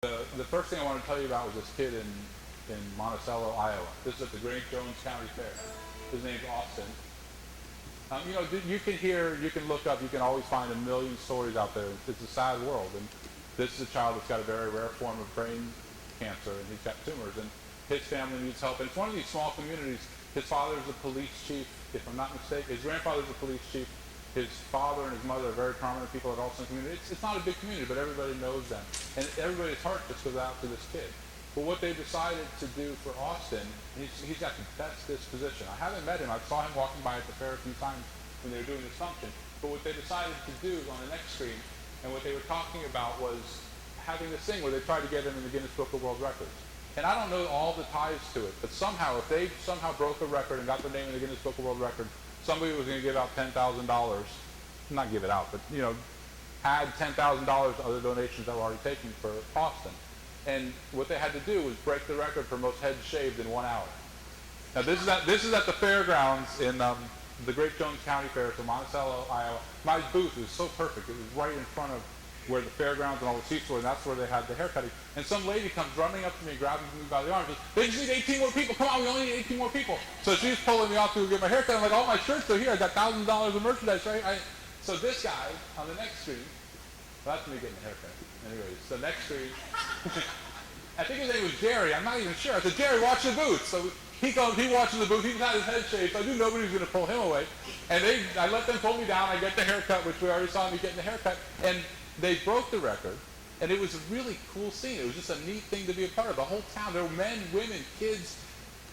The first thing I want to tell you about was this kid in Monticello, Iowa. This is at the Great Jones County Fair. His name's Austin. You can look up, you can always find a million stories out there. It's a sad world. And this is a child that's got a very rare form of brain cancer, and he's got tumors, and his family needs help. And it's one of these small communities. His father's a police chief, if I'm not mistaken. His grandfather's a police chief. His father and his mother are very prominent people at Austin community. It's not a big community, but everybody knows them. And everybody's heart just goes out to this kid. But what they decided to do for Austin, he's got the best disposition. I haven't met him. I saw him walking by at the fair a few times when they were doing this function. But what they decided to do on the next screen, and what they were talking about was having this thing where they tried to get him in the Guinness Book of World Records. And I don't know all the ties to it, but somehow, if they somehow broke a record and got their name in the Guinness Book of World Records, somebody was going to give out $10,000, not give it out, but add $10,000 to other donations that were already taken for Austin. And what they had to do was break the record for most heads shaved in 1 hour. Now this is at the fairgrounds in the Great Jones County Fair, so Monticello, Iowa. My booth was so perfect; it was right in front of where the fairgrounds and all the seats were, and that's where they had the haircutting. And some lady comes running up to me, grabbing me by the arm, and says, "They just need 18 more people. Come on, we only need 18 more people." So she's pulling me off to go get my haircut. I'm like, "All my shirts are here. I got $1,000 of merchandise, right?" So this guy on the next screen, well, that's me getting a haircut. Anyways, the next screen, I think his name was Jerry. I'm not even sure. I said, "Jerry, watch the booth." So he comes, he watches the booth. He's got his head shaved, so I knew nobody was going to pull him away. And I let them pull me down. I get the haircut, which we already saw me getting the haircut. And they broke the record, and it was a really cool scene. It was just a neat thing to be a part of. The whole town, there were men, women, kids,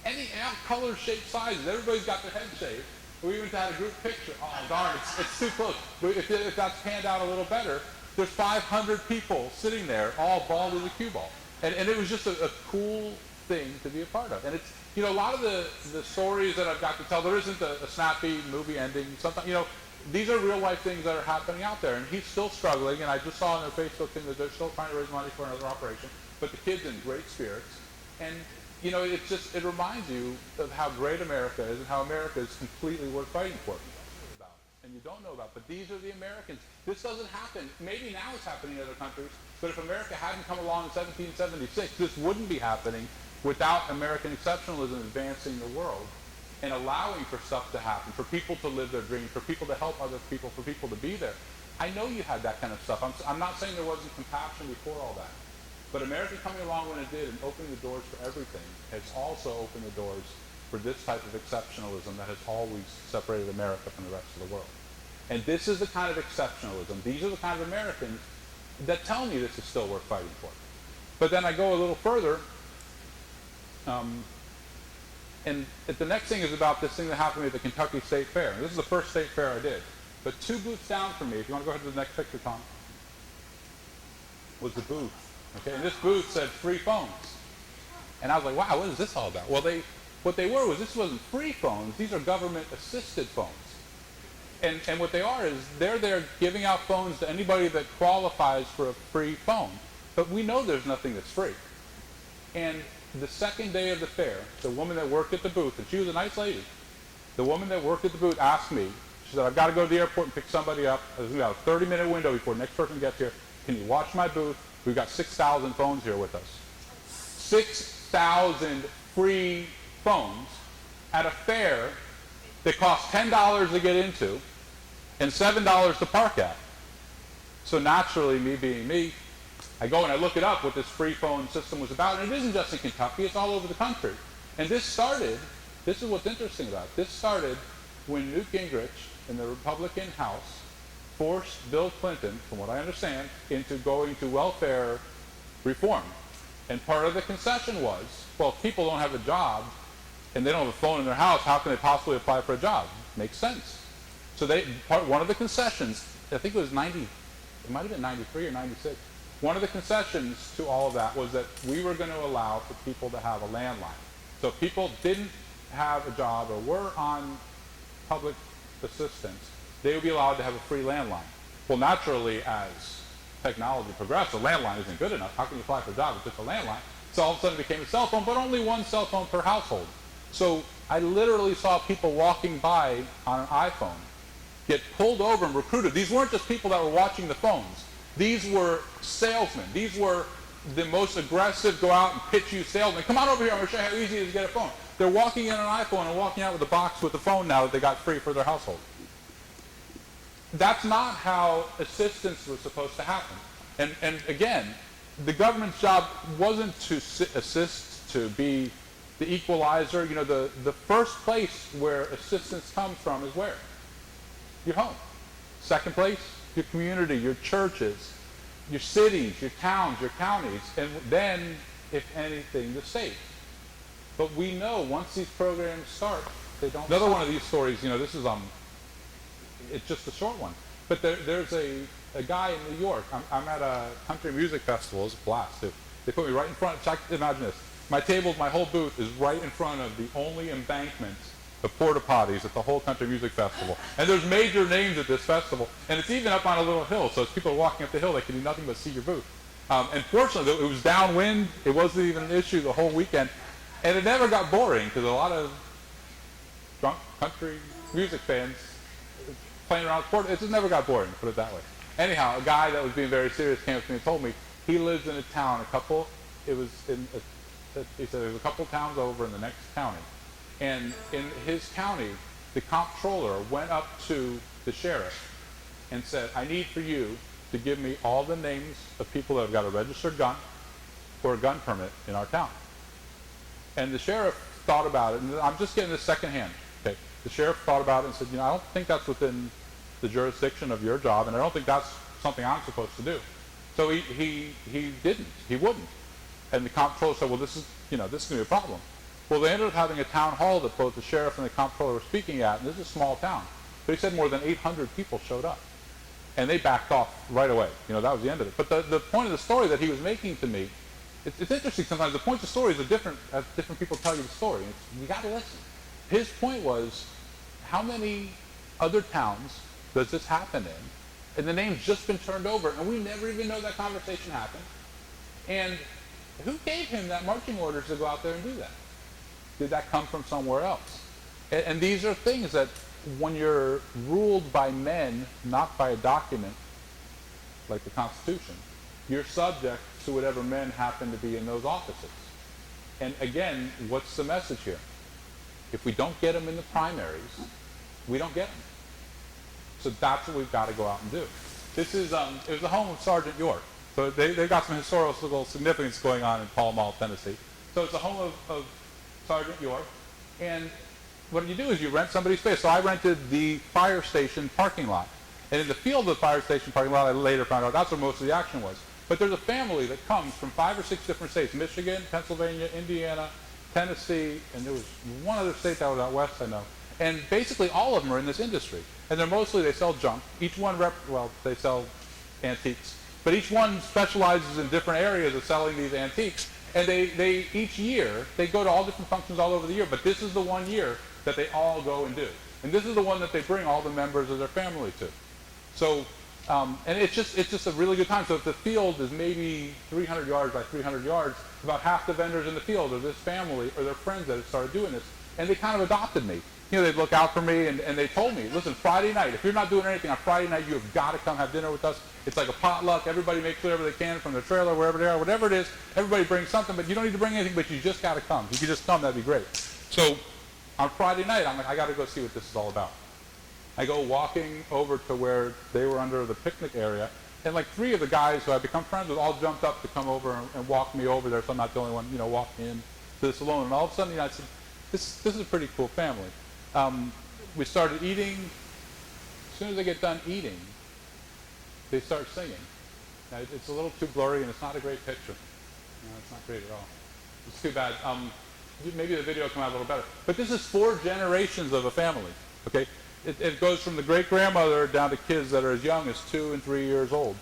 any color, shape, sizes. Everybody's got their head shaved. We even had a group picture. Oh, darn, it's too close. But if that's panned out a little better, there's 500 people sitting there, all bald as a cue ball. And it was just a cool thing to be a part of. And it's, a lot of the stories that I've got to tell, there isn't a snappy movie ending. Sometimes, these are real life things that are happening out there. And he's still struggling, and I just saw on their Facebook thing that they're still trying to raise money for another operation. But the kid's in great spirits. And it reminds you of how great America is and how America is completely worth fighting for. And you don't know about, but these are the Americans. This doesn't happen. Maybe now it's happening in other countries, but if America hadn't come along in 1776, this wouldn't be happening without American exceptionalism advancing the world and allowing for stuff to happen, for people to live their dreams, for people to help other people, for people to be there. I know you had that kind of stuff. I'm not saying there wasn't compassion before all that. But America coming along when it did and opening the doors for everything has also opened the doors for this type of exceptionalism that has always separated America from the rest of the world. And this is the kind of exceptionalism. These are the kind of Americans that tell me this is still worth fighting for. But then I go a little further, and the next thing is about this thing that happened at the Kentucky State Fair. And this is the first state fair I did. But 2 booths down from me, if you want to go ahead to the next picture, Tom, was the booth. Okay, and this booth said free phones. And I was like, wow, what is this all about? Well, what they were was, this wasn't free phones, these are government-assisted phones. And what they are is, they're there giving out phones to anybody that qualifies for a free phone. But we know there's nothing that's free. And the second day of the fair, the woman that worked at the booth, and she was a nice lady, the woman that worked at the booth asked me, she said, "I've got to go to the airport and pick somebody up. There's about a 30-minute window before the next person gets here. Can you watch my booth? We've got 6,000 phones here with us." 6,000 free phones at a fair that costs $10 to get into and $7 to park at. So naturally, me being me, I go and I look it up what this free phone system was about, and it isn't just in Kentucky, it's all over the country. And this is what's interesting about it, this started when Newt Gingrich in the Republican House forced Bill Clinton, from what I understand, into going to welfare reform. And part of the concession was, well, if people don't have a job and they don't have a phone in their house, how can they possibly apply for a job? Makes sense. So one of the concessions, I think it was 90, it might have been 93 or 96, one of the concessions to all of that was that we were going to allow for people to have a landline. So if people didn't have a job or were on public assistance, they would be allowed to have a free landline. Well, naturally, as technology progressed, a landline isn't good enough. How can you apply for a job with just a landline? So all of a sudden it became a cell phone, but only one cell phone per household. So I literally saw people walking by on an iPhone get pulled over and recruited. These weren't just people that were watching the phones. These were salesmen. These were the most aggressive go out and pitch you salesman. Come on over here, I'm going to show you how easy it is to get a phone. They're walking in an iPhone and walking out with a box with a phone now that they got free for their household. That's not how assistance was supposed to happen. And again, the government's job wasn't to assist, to be the equalizer. You know, the first place where assistance comes from is where? Your home. Second place, your community, your churches, your cities, your towns, your counties, and then, if anything, the state. But we know once these programs start, they don't stop. Another one of these stories, you know, this is it's just a short one. But there's a guy in New York. I'm at a country music festival. It's a blast, too. They put me right in front. Imagine this. My table, my whole booth is right in front of the only embankment of porta potties at the whole country music festival. And there's major names at this festival. And it's even up on a little hill. So as people are walking up the hill, they can do nothing but see your booth. And fortunately, it was downwind. It wasn't even an issue the whole weekend. And it never got boring because a lot of drunk country music fans playing around with porta. It just never got boring, put it that way. Anyhow, a guy that was being very serious came up to me and told me he lives in a town, he said there's a couple towns over in the next county. And in his county, the comptroller went up to the sheriff and said, I need for you to give me all the names of people that have got a registered gun or a gun permit in our town. And the sheriff thought about it, and I'm just getting this secondhand. Okay. The sheriff thought about it and said, you know, I don't think that's within the jurisdiction of your job, and I don't think that's something I'm supposed to do. So he didn't. He wouldn't. And the comptroller said, well, this is going to be a problem. Well, they ended up having a town hall that both the sheriff and the comptroller were speaking at, and this is a small town. But he said more than 800 people showed up. And they backed off right away. You know, that was the end of it. But the point of the story that he was making to me, it's interesting sometimes. The points of stories are different as different people tell you the story. You got to listen. His point was, how many other towns does this happen in? And the name's just been turned over, and we never even know that conversation happened. And who gave him that marching orders to go out there and do that? Did that come from somewhere else? And these are things that when you're ruled by men, not by a document like the Constitution, you're subject to whatever men happen to be in those offices. And again, what's the message here? If we don't get them in the primaries, we don't get them. So that's what we've got to go out and do. This is it was the home of Sergeant York. So they've got some historical significance going on in Pall Mall, Tennessee. So it's the home of Sergeant York. And what you do is you rent somebody's space. So I rented the fire station parking lot. And in the field of the fire station parking lot, I later found out that's where most of the action was. But there's a family that comes from 5 or 6 different states: Michigan, Pennsylvania, Indiana, Tennessee, and there was one other state that was out west, I know. And basically all of them are in this industry. And they sell junk. Each one, they sell antiques. But each one specializes in different areas of selling these antiques. And they each year, they go to all different functions all over the year. But this is the one year that they all go and do. And this is the one that they bring all the members of their family to. So, and it's just a really good time. So if the field is maybe 300 yards by 300 yards, about half the vendors in the field are this family or their friends that have started doing this. And they kind of adopted me. You know, they'd look out for me, and they told me, listen, Friday night, if you're not doing anything on Friday night, you have got to come have dinner with us. It's like a potluck. Everybody makes whatever they can from their trailer, wherever they are, whatever it is. Everybody brings something, but you don't need to bring anything, but you just got to come. If you could just come, that'd be great. So on Friday night, I'm like, I got to go see what this is all about. I go walking over to where they were under the picnic area, and like 3 of the guys who I've become friends with all jumped up to come over and walk me over there, so I'm not the only one, walking in to this alone. And all of a sudden, I said, this is a pretty cool family. We started eating. As soon as they get done eating, they start singing. Now, it's a little too blurry, and it's not a great picture. It's not great at all. It's too bad. Maybe the video will come out a little better. But this is 4 generations of a family. Okay, it goes from the great-grandmother down to kids that are as young as 2 and 3 years old.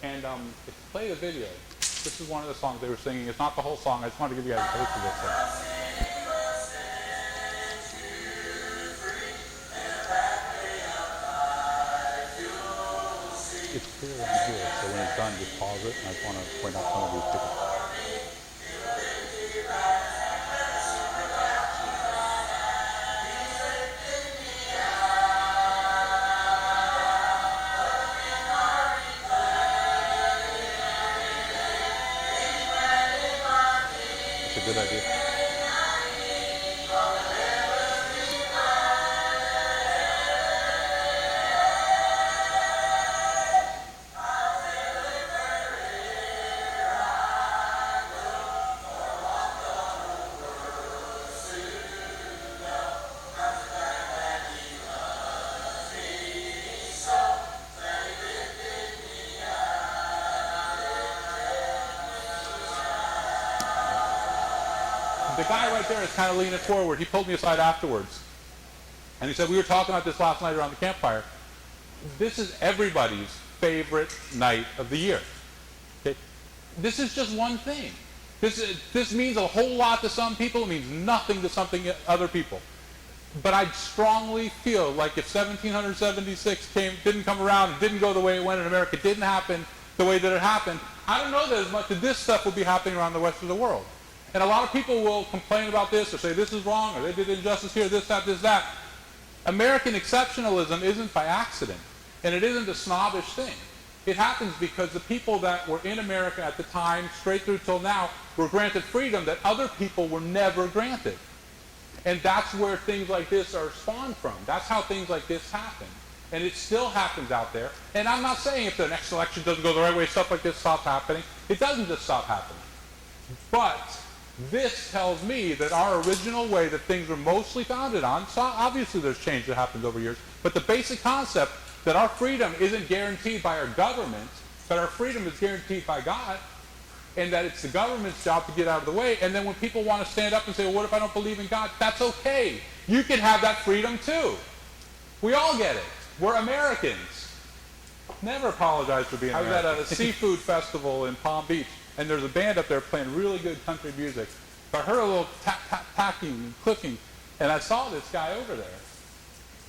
And if you play the video, this is one of the songs they were singing. It's not the whole song. I just wanted to give you guys a taste of this. It's clear on here, so when it's done, just pause it, and I just want to point out some of these tickets. guy right there is kind of leaning forward. He pulled me aside afterwards. And he said, we were talking about this last night around the campfire. This is everybody's favorite night of the year. Okay? This is just one thing. This means a whole lot to some people. It means nothing to other people. But I strongly feel like if 1776 didn't come around, and didn't go the way it went in America, didn't happen the way that it happened, I don't know that as much of this stuff would be happening around the rest of the world. And a lot of people will complain about this or say this is wrong or they did injustice here, this, that. American exceptionalism isn't by accident, and it isn't a snobbish thing. It happens because the people that were in America at the time, straight through till now, were granted freedom that other people were never granted. And that's where things like this are spawned from. That's how things like this happen. And it still happens out there. And I'm not saying if the next election doesn't go the right way, stuff like this stops happening. It doesn't just stop happening. But this tells me that our original way that things were mostly founded on, so obviously there's change that happens over years, but the basic concept that our freedom isn't guaranteed by our government, but our freedom is guaranteed by God, and that it's the government's job to get out of the way. And then when people want to stand up and say, well, what if I don't believe in God? That's okay. You can have that freedom too. We all get it. We're Americans. Never apologize for being American. I was at a seafood festival in Palm Beach, and there's a band up there playing really good country music. So I heard a little tacking and clicking, and I saw this guy over there.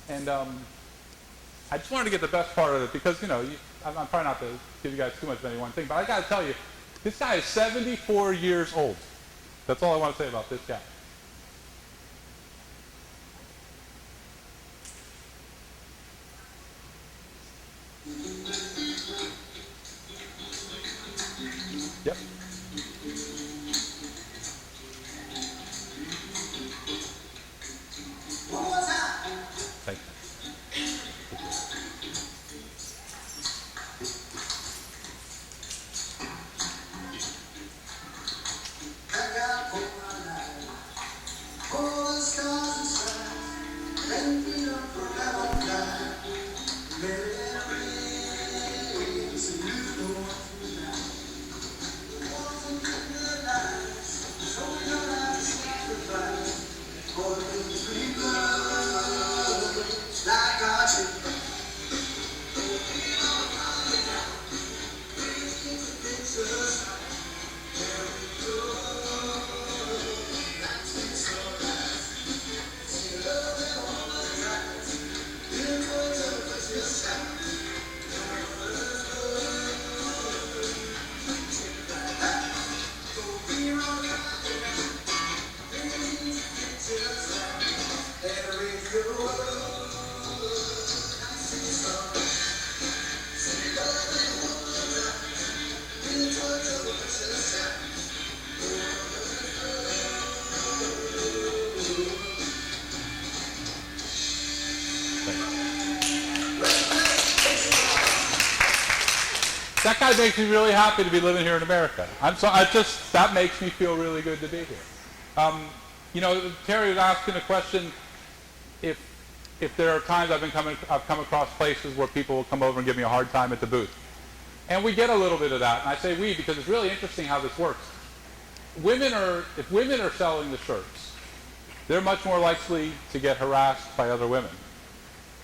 And I just wanted to get the best part of it because, I'm trying not to give you guys too much of any one thing, but I got to tell you, this guy is 74 years old. That's all I want to say about this guy. Yep. Thank you. That guy makes me really happy to be living here in America. That makes me feel really good to be here. Terry was asking a question if there are times I've come across places where people will come over and give me a hard time at the booth. And we get a little bit of that. And I say we because it's really interesting how this works. If women are selling the shirts, they're much more likely to get harassed by other women,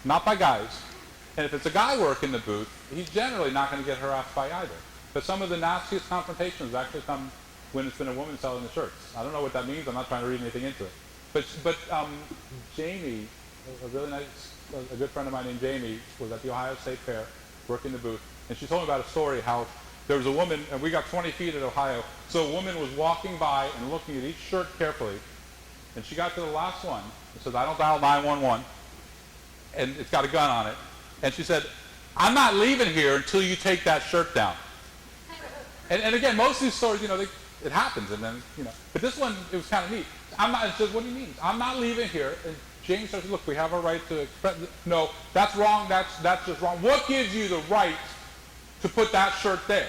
not by guys. And if it's a guy working the booth, he's generally not going to get harassed by either. But some of the nastiest confrontations actually come when it's been a woman selling the shirts. I don't know what that means. I'm not trying to read anything into it. But Jamie, a good friend of mine named Jamie, was at the Ohio State Fair working the booth, and she told me about a story how there was a woman, and we got 20 feet at Ohio, so a woman was walking by and looking at each shirt carefully, and she got to the last one and says, I don't dial 911, and it's got a gun on it. And she said, I'm not leaving here until you take that shirt down. And again, most of these stories, it happens, and then, But this one, it was kind of neat. It says, what do you mean? I'm not leaving here. And James says, look, we have a right to express. No, that's wrong. That's just wrong. What gives you the right to put that shirt there?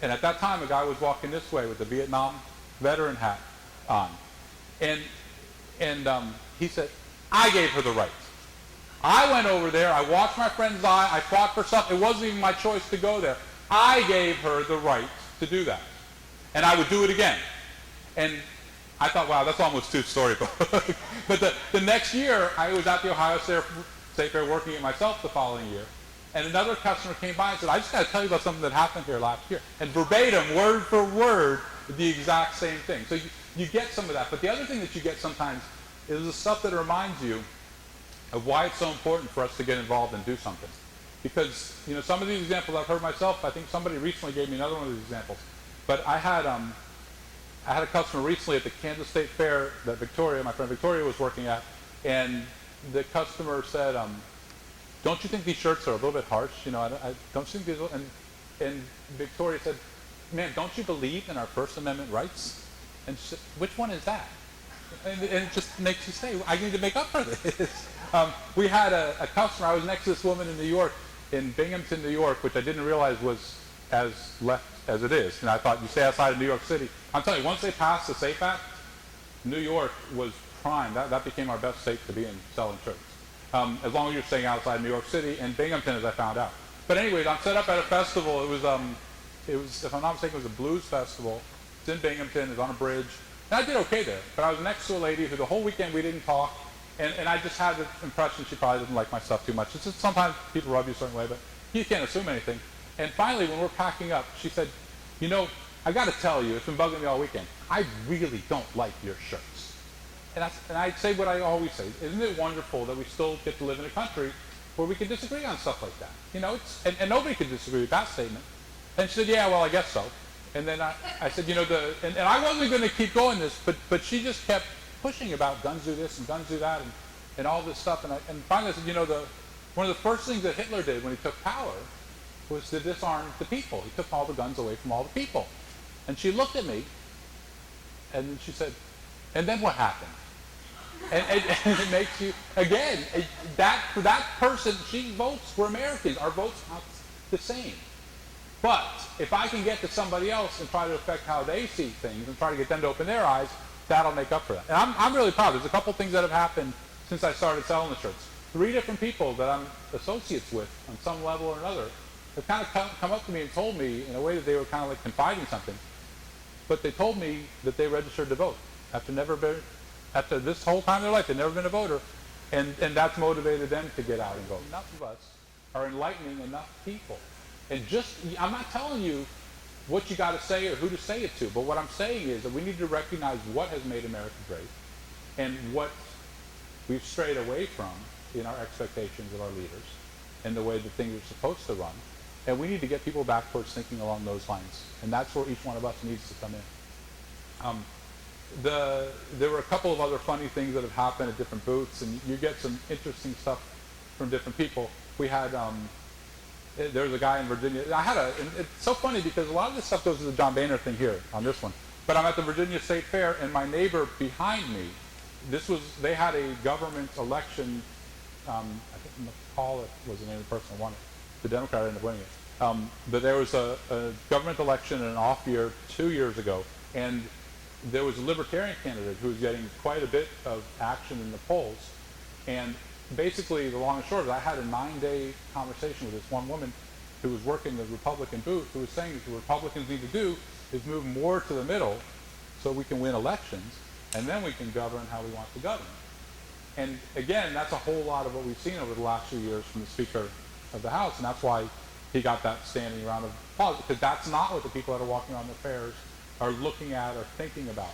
And at that time, a guy was walking this way with a Vietnam veteran hat on. And he said, I gave her the right. I went over there, I watched my friend's eye, I fought for something. It wasn't even my choice to go there. I gave her the right to do that. And I would do it again. And I thought, wow, that's almost too storybook. But the next year, I was at the Ohio State Fair working it myself the following year. And another customer came by and said, I just got to tell you about something that happened here last year. And verbatim, word for word, the exact same thing. So you get some of that. But the other thing that you get sometimes is the stuff that reminds you of why it's so important for us to get involved and do something. Because, some of these examples I've heard myself. I think somebody recently gave me another one of these examples. But I had a customer recently at the Kansas State Fair that my friend Victoria was working at. And the customer said, don't you think these shirts are a little bit harsh? Don't you think these? And Victoria said, man, don't you believe in our First Amendment rights? And she said, which one is that? And it just makes you say, I need to make up for this. We had a customer. I was next to this woman in New York, in Binghamton, New York, which I didn't realize was as left as it is. And I thought, you stay outside of New York City. I'm telling you, once they passed the SAFE Act, New York was prime. That became our best state to be in selling shirts. As long as you're staying outside New York City and Binghamton, as I found out. But anyways, I'm set up at a festival. It was, if I'm not mistaken, it was a blues festival. It's in Binghamton. It was on a bridge. And I did okay there. But I was next to a lady who the whole weekend we didn't talk. And I just had the impression she probably didn't like my stuff too much. It's just sometimes people rub you a certain way, but you can't assume anything. And finally, when we're packing up, she said, I got to tell you, it's been bugging me all weekend. I really don't like your shirts. And I'd say what I always say. Isn't it wonderful that we still get to live in a country where we can disagree on stuff like that? And nobody can disagree with that statement. And she said, yeah, well, I guess so. And then I said, and I wasn't going to keep going this, but she just kept pushing about guns do this and guns do that and all this stuff. And finally I said, one of the first things that Hitler did when he took power was to disarm the people. He took all the guns away from all the people. And she looked at me, and she said, and then what happened? And it makes you, again, for that person, she votes for Americans. Our vote's not the same. But if I can get to somebody else and try to affect how they see things and try to get them to open their eyes, that'll make up for that. And I'm really proud. There's a couple things that have happened since I started selling the shirts. 3 different people that I'm associates with on some level or another have kind of come up to me and told me in a way that they were kind of like confiding something. But they told me that they registered to vote after this whole time of their life. They've never been a voter. And that's motivated them to get out and vote. Enough of us are enlightening enough people. And I'm not telling you what you got to say or who to say it to, but what I'm saying is that we need to recognize what has made America great and what we've strayed away from in our expectations of our leaders and the way that things are supposed to run. And we need to get people back towards thinking along those lines. And that's where each one of us needs to come in. There were a couple of other funny things that have happened at different booths, and you get some interesting stuff from different people. We had, there was a guy in Virginia. And it's so funny because a lot of this stuff goes to the John Boehner thing here on this one. But I'm at the Virginia State Fair, and my neighbor behind me, they had a government election. I think McCall was the name of the person who won it. The Democrat ended up winning it. But there was a government election in an off year 2 years ago, and there was a libertarian candidate who was getting quite a bit of action in the polls. And basically, the long and short of it, I had a 9-day conversation with this one woman who was working the Republican booth, who was saying that what Republicans need to do is move more to the middle so we can win elections, and then we can govern how we want to govern. And again, that's a whole lot of what we've seen over the last few years from the Speaker of the House, and that's why he got that standing round of applause, because that's not what the people that are walking around the fairs are looking at or thinking about.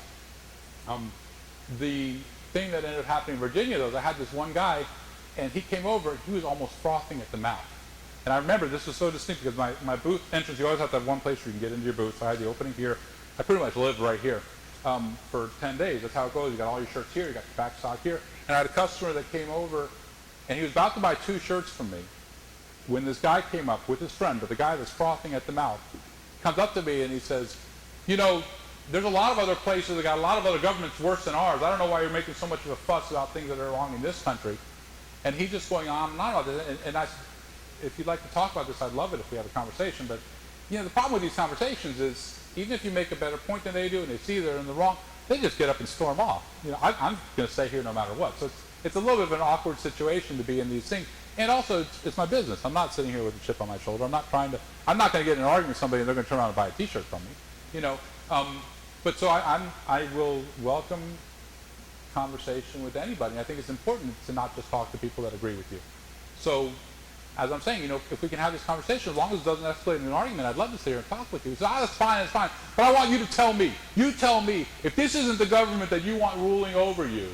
The thing that ended up happening in Virginia, though, is I had this one guy, and he came over, and he was almost frothing at the mouth. And I remember this was so distinct because my booth entrance, you always have to have one place where you can get into your booth. So I had the opening here. I pretty much lived right here for 10 days. That's how it goes. You got all your shirts here, you got your back stock here. And I had a customer that came over, and he was about to buy 2 shirts from me when this guy came up with his friend, but the guy that's frothing at the mouth comes up to me and he says, there's a lot of other places that got a lot of other governments worse than ours. I don't know why you're making so much of a fuss about things that are wrong in this country. And he's just going on and on about this. And I said, if you'd like to talk about this, I'd love it if we have a conversation. But, the problem with these conversations is even if you make a better point than they do and they see they're in the wrong, they just get up and storm off. I'm going to stay here no matter what. So it's a little bit of an awkward situation to be in these things. And also, it's my business. I'm not sitting here with a chip on my shoulder. I'm not going to get in an argument with somebody and they're going to turn around and buy a T-shirt from me. But so I will welcome conversation with anybody. I think it's important to not just talk to people that agree with you. So, as I'm saying, if we can have this conversation, as long as it doesn't escalate into an argument, I'd love to sit here and talk with you. So, that's fine, it's fine. But I want you to tell me. You tell me, if this isn't the government that you want ruling over you,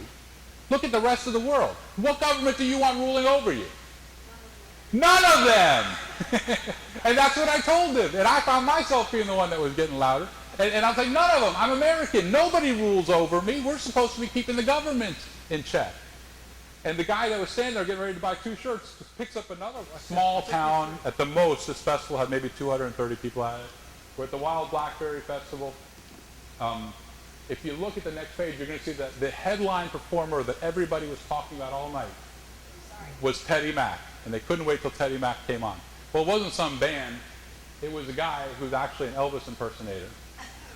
look at the rest of the world. What government do you want ruling over you? None of them! And that's what I told him. And I found myself being the one that was getting louder. And I'm saying, none of them. I'm American. Nobody rules over me. We're supposed to be keeping the government in check. And the guy that was standing there getting ready to buy 2 shirts just picks up another one. Small town. At the most, this festival had maybe 230 people at it. We're at the Wild Blackberry Festival. If you look at the next page, you're going to see that the headline performer that everybody was talking about all night was Teddy Mack. And they couldn't wait till Teddy Mack came on. Well, it wasn't some band. It was a guy who's actually an Elvis impersonator.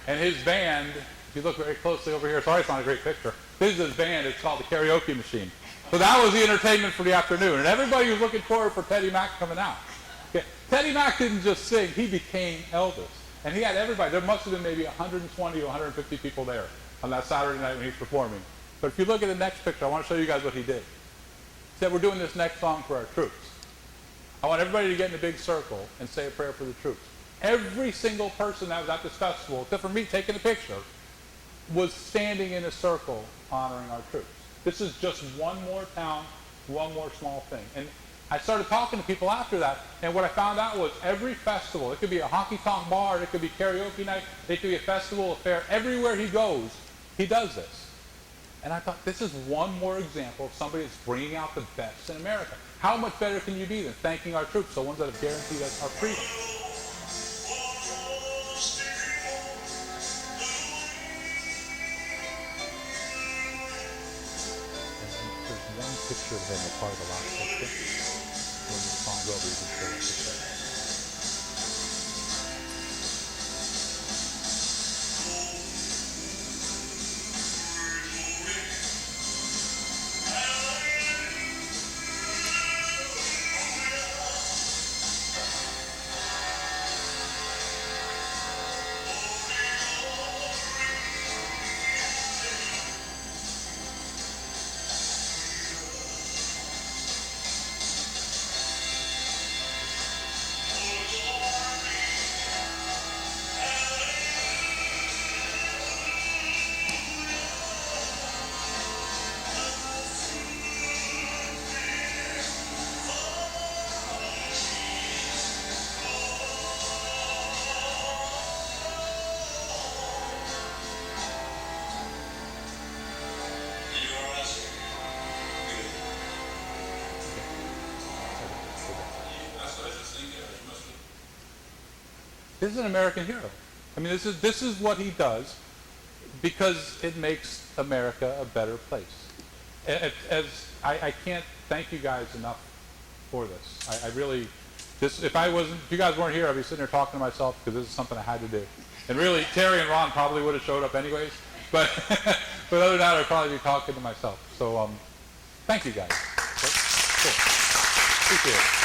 And his band, if you look very closely over here, sorry it's not a great picture. This is his band. It's called the Karaoke Machine. So that was the entertainment for the afternoon. And everybody was looking forward for Teddy Mack coming out. Okay. Teddy Mack didn't just sing. He became Elvis. And he had everybody. There must have been maybe 120 or 150 people there on that Saturday night when he's performing. But if you look at the next picture, I want to show you guys what he did. He said, we're doing this next song for our troops. I want everybody to get in a big circle and say a prayer for the troops. Every single person that was at this festival, except for me taking a picture, was standing in a circle honoring our troops. This is just one more town, one more small thing. And I started talking to people after that, and what I found out was every festival, it could be a honky-tonk bar, it could be karaoke night, it could be a festival, a fair, everywhere he goes, he does this. And I thought, this is one more example of somebody that's bringing out the best in America. How much better can you be than thanking our troops, the ones that have guaranteed us our freedom? Picture of him as part of the last picture. When the song's over, you can show the picture. This is an American hero. I mean, this is what he does because it makes America a better place. I can't thank you guys enough for this. I really, if you guys weren't here, I'd be sitting here talking to myself because this is something I had to do. And really, Terry and Ron probably would have showed up anyways, but other than that, I'd probably be talking to myself. So, thank you guys. Cool. Appreciate it.